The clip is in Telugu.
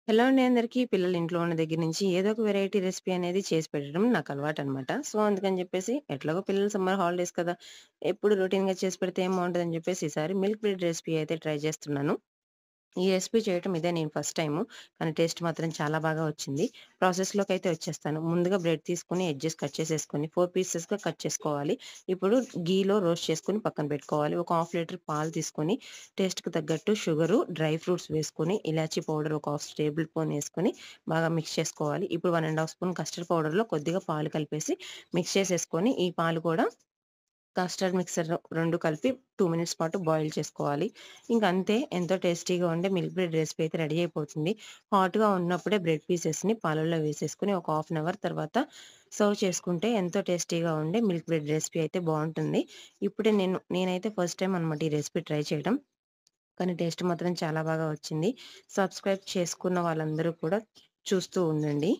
హలో అండి అందరికీ. పిల్లలు ఇంట్లో ఉన్న దగ్గర నుంచి ఏదో ఒక వెరైటీ రెసిపీ అనేది చేసి పెట్టడం నాకు అలవాటనమాట. సో, అందుకని జెప్పేసి ఎట్లాగో పిల్లలు సమ్మర్ హాలిడేస్ కదా! ఎప్పుడు రొటీన్‌గా చేసి పెడితే ఏం బావుంటదని జెప్పేసి ఈసారి మిల్క్ బ్రెడ్ రెసిపీ అయితే ట్రై చేస్తున్నాను. ఈ రెసిపీ చేయటం ఇదే నేను ఫస్ట్ టైము. కానీ టేస్ట్ మాత్రం చాలా బాగా వచ్చింది. ప్రాసెస్‌లోకైతే వచ్చేస్తాను. ముందుగా బ్రెడ్ తీసుకొని ఎడ్జెస్ కట్ చేసేసుకొని 4 పీసెస్‌గా కట్ చేసుకోవాలి. ఇప్పుడు ఘీలో రోస్ట్ చేసుకొని పక్కన పెట్టుకోవాలి. ఒక హాఫ్ లీటర్ పాలు తీసుకొని టేస్ట్‌కి తగ్గట్టు షుగరు, డ్రై ఫ్రూట్స్ వేసుకొని, ఇలాచీ పౌడర్ ఒక హాఫ్ టేబుల్ స్పూన్ ఏసుకొని బాగా మిక్స్ చేసుకోవాలి. ఇప్పుడు 1 ½ స్పూన్ కస్టర్డ్ పౌడర్‌లో కొద్దిగా పాలు కలిపేసి మిక్స్ చేసేసుకొని, ఈ పాలు కూడా కస్టర్డ్ మిక్సర్ 2 కలిపి 2 మినిట్స్ పాటు బాయిల్ చేసుకోవాలి. ఇంక అంతే, ఎంతో టేస్టీగా ఉండే మిల్క్ బ్రెడ్ రెసిపీ అయితే రెడీ అయిపోతుంది. హాట్‌గా ఉన్నప్పుడే బ్రెడ్ పీసెస్‌ని పాలల్లో వేసేసుకొని ఒక హాఫ్ అన్ అవర్ తర్వాత సర్వ్ చేసుకుంటే ఎంతో టేస్టీగా ఉండే మిల్క్ బ్రెడ్ రెసిపీ అయితే బావుంటుంది. ఇప్పుడే నేనైతే ఫస్ట్ టైమ్ అనమాట ఈ రెసిపీ ట్రై చేయడం. కానీ టేస్ట్ మాత్రం చాలా బాగా వచ్చింది. సబ్స్క్రైబ్ చేసుకున్న వాళ్ళందరూ కూడా చూస్తూ ఉండండి.